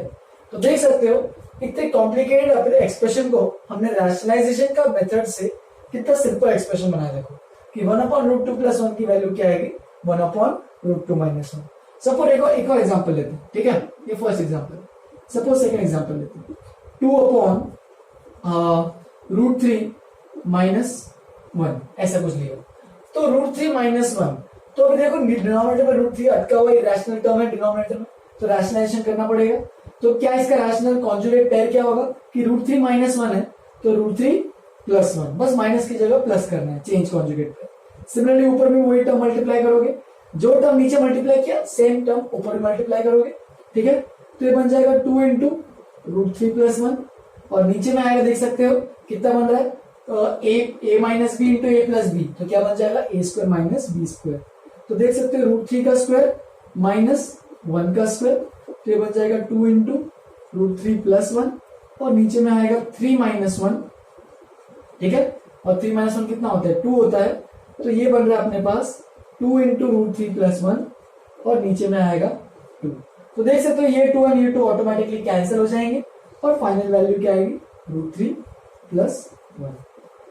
तो देख सकते हो इतने कॉम्प्लिकेटेड अपने एक्सप्रेशन को हमने रैशनलाइजेशन का मेथड से कितना सिंपल एक्सप्रेशन बनाया। देखो कि 1 अपॉन रूट 2 प्लस 1 की वैल्यू क्या आएगी? 1 अपॉन रूट 2 माइनस 1। सपोज एक और एग्जाम्पल लेते हैं, ठीक है, ये first example. Suppose second example लेते हैं, 2 अपॉन रूट 3 माइनस 1, ऐसा कुछ लिया। तो रूट 3 माइनस 1, तो अभी देखो डिनोमिनेटर में रूट 3 अटका हुआ रैशनल टर्म है डिनोमिनेटर में, तो रैशनलाइजेशन करना पड़ेगा। तो क्या इसका रैशनल कॉन्जुगेट पेयर क्या होगा कि रूट 3 माइनस 1 है तो रूट 3 प्लस 1, बस माइनस की जगह प्लस करना है, चेंज कॉन्जुगेट पेयर। सिमिलरली ऊपर में वही टर्म मल्टीप्लाई करोगे, जो टर्म नीचे मल्टीप्लाई किया सेम टर्म ऊपर में मल्टीप्लाई करोगे, ठीक है। तो ये बन जाएगा 2 इंटू रूट 3 प्लस 1 और नीचे में आएगा, देख सकते हो कितना बन रहा है ए माइनस बी इंटू ए प्लस बी, तो क्या बन जाएगा ए स्क्वायर माइनस बी स्क्वायर। तो देख सकते हो रूट 3 का स्क्वायर माइनस 1 का स्क्वायर, तो ये बन जाएगा 2 इंटू रूट 3 प्लस 1 और नीचे में आएगा 3 माइनस 1, ठीक है। और 3 माइनस 1 कितना होता है? 2 होता है। तो ये बन रहा है अपने पास 2 इंटू रूट 3 प्लस 1 और नीचे में आएगा 2। तो देख सकते हो ये 2 और ये 2 ऑटोमेटिकली कैंसिल हो जाएंगे और फाइनल वैल्यू क्या आएगी? Root 3 plus 1।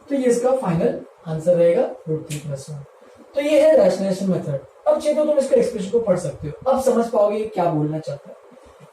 तो ये इसका फाइनल आंसर रहेगा रूट 3 प्लस 1। तो ये है रैशनलाइजेशन मेथड। अब चाहिए तो तुम इसके एक्सप्रेशन को पढ़ सकते हो, अब समझ पाओगे क्या बोलना चाहता है।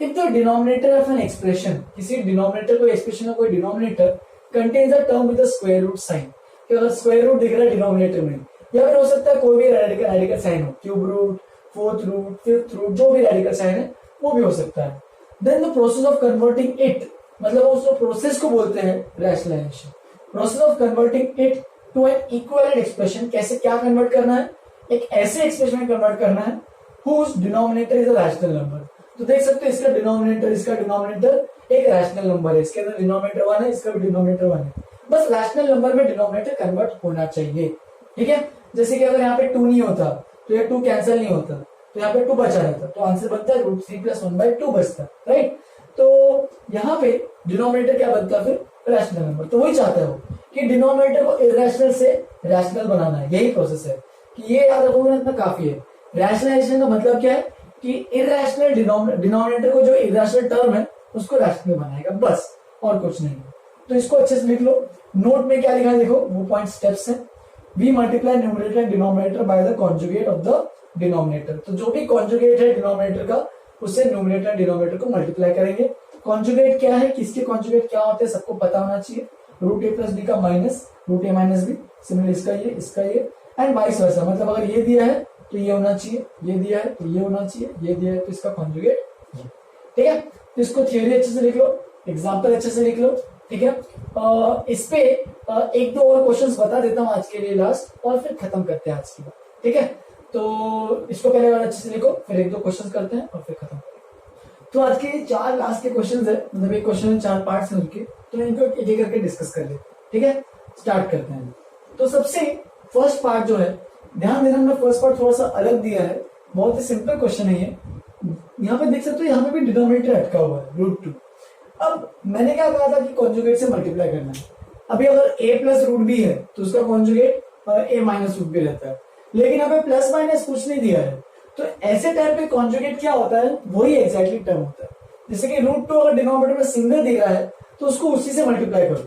If the denominator of an expression, किसी डिनोमिनेटर को एक्सप्रेशन का कोई denominator contains a term with a square root sign, कि अगर स्क्वायर रूट दिख रहा है डिनोमिनेटर में, या फिर हो सकता है कोई भी रेडिकल साइन हो, cube root, fourth root, fifth root, जो भी रेडिकल साइन है वो भी हो सकता है। Then the process of converting it, मतलब उस प्रोसेस को बोलते हैं rationalisation. Process of converting it to an equivalent expression, कैसे क्या कन्वर्ट करना है? एक ऐसे एक्सप्रेशन में कन्वर्ट करना है whose denominator is a rational number। तो देख सकते हो इसका डिनोमिनेटर एक रैशनल नंबर है, इसके अंदर डिनोमिनेटर 1 है, इसका भी डिनोमिनेटर 1 है, बस रैशनल नंबर में डिनोमिनेटर कन्वर्ट होना चाहिए, ठीक है। जैसे कि अगर यहाँ पे 2 नहीं होता तो ये 2 कैंसिल नहीं होता, तो यहाँ पे 2 बचा रहता, तो आंसर बनता है रूट 3 प्लस 1/2 बचता, राइट। तो यहाँ पे डिनोमिनेटर क्या बनता है? फिर रैशनल नंबर। तो वही चाहता है वो कि डिनोमिनेटर को इरेशनल से रैशनल बनाना है, यही प्रोसेस है कि ये याद रखोगे ना, इतना काफी है। रैशनलाइजेशन का मतलब क्या है कि इरेशनल डिनोमिनेटर को, जो इरेशनल टर्म है उसको रैशनल बनाएगा, बस और कुछ नहीं। तो इसको अच्छे से लिख लो। नोट में क्या लिखा है देखो, वो पॉइंट स्टेप्स है। We multiply numerator and denominator by the conjugate of the denominator. तो जो भी कॉन्जुगेट है डिनोमिनेटर का, उससे न्यूमरेटर एंड डिनोमिनेटर को मल्टीप्लाई करेंगे। कॉन्जुगेट क्या है, किसके कॉन्जुगेट क्या होते हैं सबको पता होना चाहिए। रूट ए प्लस बी का माइनस रूट ए माइनस बी, सिमिलर इसका ये एंड वाइस वर्सा। मतलब अगर ये दिया है तो ये होना चाहिए, ये दिया है तो ये होना चाहिए, ये दिया है तो इसका कॉन्जुगेट ये। ठीक है, तो इसको थियोरी अच्छे से लिख लो, एग्जाम्पल अच्छे से लिख लो। ठीक है, इस पे एक दो और क्वेश्चंस बता देता हूँ आज के लिए लास्ट, और फिर खत्म करते हैं आज की बात। ठीक है, तो इसको पहले और अच्छे से लिखो, फिर एक दो क्वेश्चंस करते हैं और फिर खत्म। तो आज के 4 लास्ट के क्वेश्चंस है, मतलब एक क्वेश्चन में 4 पार्ट्स हैं उनके, तो इनको एक एक करके डिस्कस कर ले। ठीक है, स्टार्ट करते हैं। तो सबसे फर्स्ट पार्ट जो है, ध्यान देना हमने फर्स्ट पार्ट थोड़ा सा अलग दिया है, बहुत ही सिंपल क्वेश्चन है ये। यहाँ पे देख सकते हो, यहाँ पे भी डिनोमिनेटर अटका हुआ है √2। अब मैंने क्या कहा था कि कॉन्जुगेट से मल्टीप्लाई करना है। अभी अगर a प्लस रूट बी है तो उसका conjugate a minus root b रहता है, लेकिन हमें प्लस माइनस कुछ नहीं दिया है, तो ऐसे टाइम पे कॉन्जुगेट क्या होता है, वही एग्जैक्टली टर्म होता है। जैसे कि √2 अगर डिनोमिनेटर में सिंगल दे रहा है तो उसको उसी से मल्टीप्लाई करो,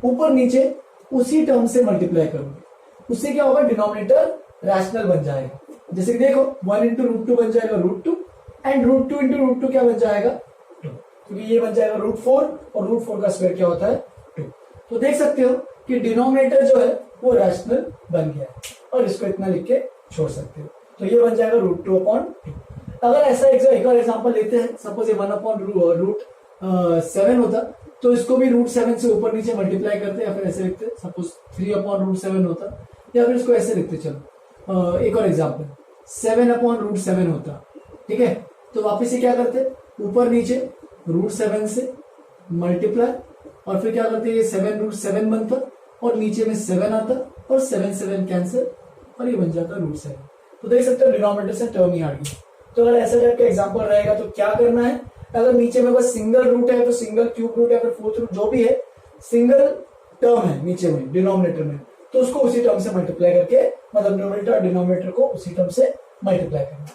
ऊपर नीचे उसी टर्म से मल्टीप्लाई करोगे, उससे क्या होगा, डिनोमिनेटर रैशनल बन जाएगा। जैसे कि देखो 1 इंटू √2 बन जाएगा √2 एंड √2 इंटू √2 क्या बन जाएगा 2, क्योंकि ये बन जाएगा √4 और √4 का स्क्वायर क्या होता है 2। तो देख सकते हो कि डिनोमिनेटर जो है वो रैशनल बन गया है, और इसको इतना लिख के छोड़ सकते हो। तो ये बन जाएगा √2/2। अगर ऐसा एक और एग्जांपल लेते हैं, सपोज ये 1/√7 होता, तो इसको भी √7 से ऊपर नीचे मल्टीप्लाई करते या फिर ऐसे लिखते, सपोज 3/√7 होता, या फिर इसको ऐसे लिखते। चलो एक और एग्जांपल 7/√7 होता। ठीक है, तो वापस से क्या करते, ऊपर नीचे √7 से मल्टीप्लाई, और फिर क्या करते, ये 7√7 बनता और नीचे में 7 आता और 7 कैंसिल और ये बन जाता √7। तो देख सकते हो डिनोमिनेटर से टर्म ही आ गई। तो अगर ऐसा टाइप का एग्जांपल रहेगा तो क्या करना है, अगर नीचे में बस सिंगल रूट है तो सिंगल क्यूब रूट या फिर फोर्थ रूट जो भी है, सिंगल टर्म है नीचे में डिनोमिनेटर में, तो उसको उसी टर्म से मल्टीप्लाई करके, मतलब न्यूमरेटर और डिनोमिनेटर को उसी टर्म से मल्टीप्लाई करना।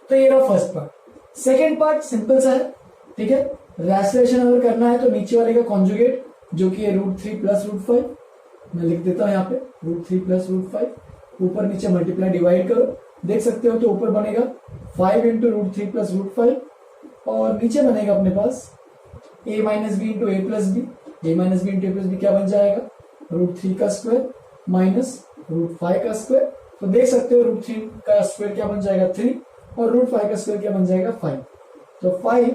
तो ये रहा first part. Second part simple सा है। ठीक है, रैशनलाइजेशन अगर करना है तो नीचे वाले का कॉन्जुगेट जो कि है √3 प्लस √5, मैं लिख देता हूँ यहाँ पे √3 प्लस √5, ऊपर नीचे मल्टीप्लाई डिवाइड करो, देख सकते हो तो ऊपर बनेगा 5 इंटू √3 प्लस √5 और नीचे बनेगा अपने पास a minus b into a plus B, a minus b into a plus b क्या बन जाएगा √3 का स्क्वायर माइनस √5 का स्क्वायर। तो देख सकते हो √3 का स्क्वायर क्या बन जाएगा 3 और √5 का स्क्वायर क्या बन जाएगा 5। तो 5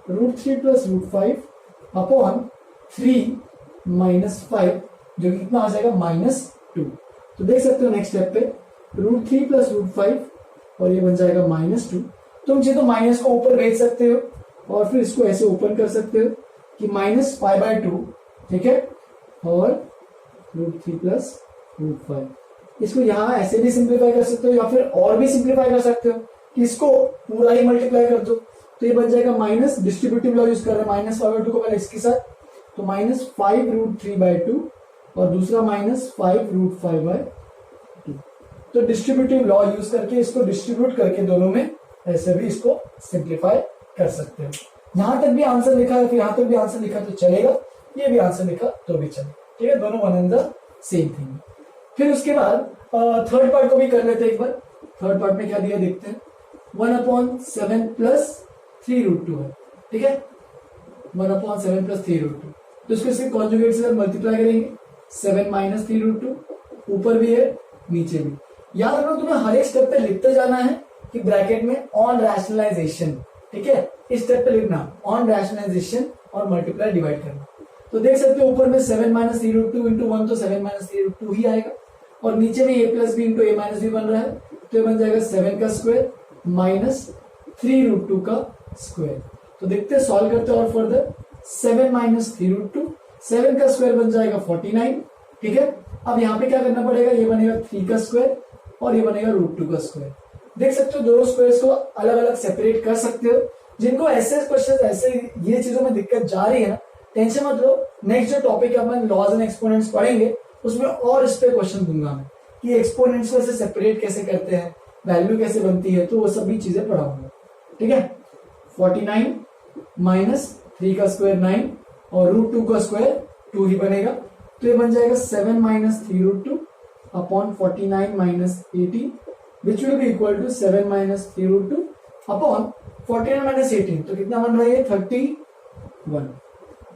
√3 प्लस √5 अपॉन 3 माइनस 5 जो कि कितना आ जाएगा -2। तो देख सकते हो नेक्स्ट स्टेप पे √3 प्लस √5 और ये बन जाएगा -2। तुम चाहे तो माइनस को ऊपर भेज सकते हो और फिर इसको ऐसे ओपन कर सकते हो कि -5/2। ठीक है, और √3 प्लस √5 इसको यहाँ ऐसे भी सिंप्लीफाई कर सकते हो या फिर और भी सिंप्लीफाई कर सकते हो कि इसको पूरा ही मल्टीप्लाई कर दो। तो ये बन जाएगा माइनस, डिस्ट्रीब्यूटिव लॉ यूज कर रहे हैं, -5/2 को पहले इसके साथ, तो -5√3/2 और दूसरा -5√5/2। तो डिस्ट्रीब्यूटिव लॉ यूज करके इसको डिस्ट्रीब्यूट करके दोनों में ऐसे भी इसको सिंप्लीफाई कर सकते हो। यहां तक भी आंसर लिखा है, फिर यहां तक भी आंसर लिखा तो चलेगा, ये भी आंसर लिखा तो भी चलेगा। ठीक है, दोनों one and the same thing. फिर उसके बाद थर्ड पार्ट को भी कर लेते हैं एक बार। थर्ड पार्ट में क्या दिया देखते हैं, 1/7 प्लस 3√2 है। ठीक है, 1/7 प्लस 3√2, तो इसको इसके कॉन्जुगेट से मल्टीप्लाई करेंगे, 7 माइनस 3√2, ऊपर भी है नीचे भी। याद रखो तुम्हें हर एक स्टेप पे लिखते जाना है कि ब्रैकेट में ऑन रैशनलाइजेशन। ठीक है, इस स्टेप पे लिखना ऑन रैशनलाइजेशन और मल्टीप्लाई डिवाइड करना। तो देख सकते हो ऊपर में 7 माइनस 3√2 इंटू 1 तो 7 माइनस 3√2 ही आएगा, और नीचे में a plus b into a minus b बन रहा है, तो ये बन जाएगा 7 का स्क्वायर माइनस 3√2 का स्क्वायर। तो देखते हैं, सॉल्व करते हैं और फर्दर 7 माइनस 3√2, 7 का स्क्वायर बन जाएगा 49। ठीक है, अब यहाँ पे क्या करना पड़ेगा, ये बनेगा 3 का स्क्वायर और ये बनेगा √2 का स्क्वायर। देख सकते हो दोनों स्क्वायर्स को अलग अलग सेपरेट कर सकते हो। जिनको ऐसे क्वेश्चन ऐसे ये चीजों में दिक्कत जा रही है ना, टेंशन मत लो, नेक्स्ट जो टॉपिक है अपन लॉज एंड एक्सपोनेंट्स पढ़ेंगे, उसमें और इस पे क्वेश्चन दूंगा मैं कि एक्सपोनेंट्स को ऐसे सेपरेट कैसे करते हैं, वैल्यू कैसे बनती है, तो वो सभी चीजें पढ़ाऊंगा। ठीक है, 49 माइनस 3 का स्क्वायर 9 और √2 का स्क्वायर 2 ही बनेगा, तो ये बन जाएगा 7 minus 3√2 upon 49 minus 18 which will be equal to 7 minus 3√2 upon 49 minus 18, तो कितना बन रहा है 31।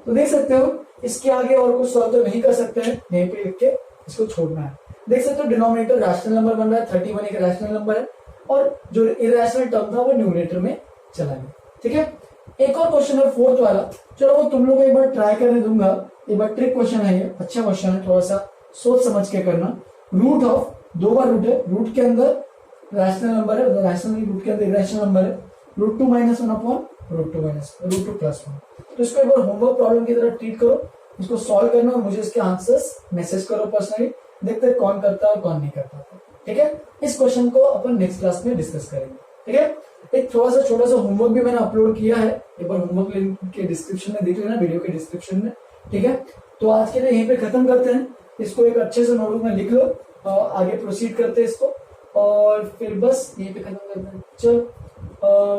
तो देख सकते हो इसके आगे और कुछ सॉल्व तो नहीं कर सकते हैं, यहीं पे लिख के इसको छोड़ना है। देख सकते हो डिनोमिनेटर रैशनल नंबर बन रहा है, 31 एक रैशनल नंबर है और जो इरेशनल टर्म था वो न्यूमरेटर में चला गया। ठीक है, एक और क्वेश्चन है फोर्थ वाला, चलो वो तुम लोग को एक बार ट्राई करने दूंगा। एक बार ट्रिक क्वेश्चन है ये, अच्छा क्वेश्चन है, थोड़ा सा सोच समझ के करना। रूट ऑफ, दो बार रूट है, रूट के अंदर रैशनल नंबर है, रैशनल रूट के अंदर इरेशनल नंबर है, √2 - 1 अपॉन √2 + 1। तो इसको एक बार होमवर्क प्रॉब्लम की तरह ट्रीट करो, इसको सॉल्व करना और मुझे इसके आंसर्स मैसेज करो पर्सनली, देखते हैं कौन करता है और कौन नहीं करता। ठीक है, इस क्वेश्चन को अपन नेक्स्ट क्लास में डिस्कस करेंगे। ठीक है, एक थोड़ा सा छोटा सा होमवर्क भी मैंने अपलोड किया है, एक बार होमवर्क लिंक के डिस्क्रिप्शन में देख लेना, वीडियो के डिस्क्रिप्शन में। ठीक है, तो आज के लिए यहीं पे खत्म करते हैं, इसको एक अच्छे से नोटबुक में लिख लो और आगे प्रोसीड करते हैं इसको, और फिर बस यहीं पे खत्म करते हैं। चलो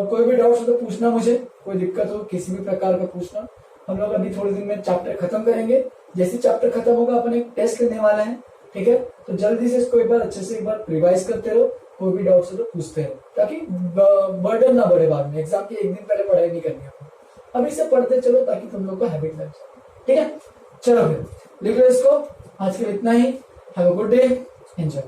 कोई भी डाउट हो तो पूछना, मुझे कोई दिक्कत हो किसी भी प्रकार का पूछना। हम लोग अभी थोड़े दिन में चैप्टर खत्म करेंगे, जैसे चैप्टर खत्म होगा अपन एक टेस्ट लेने वाले हैं। ठीक है, तो जल्दी से इसको एक बार अच्छे से एक बार रिवाइज करते रहो, कोई भी डाउट हो तो पूछते रहो, ताकि बर्डन ना बढ़े बाद में, एग्जाम के एक दिन पहले पढ़ाई नहीं करनी है। अभी से पढ़ते चलो ताकि तुम लोग को हैबिट लग जाए। ठीक है, चलो फिर लिख लो इसको, आज के लिए इतना ही। Have a good day, enjoy.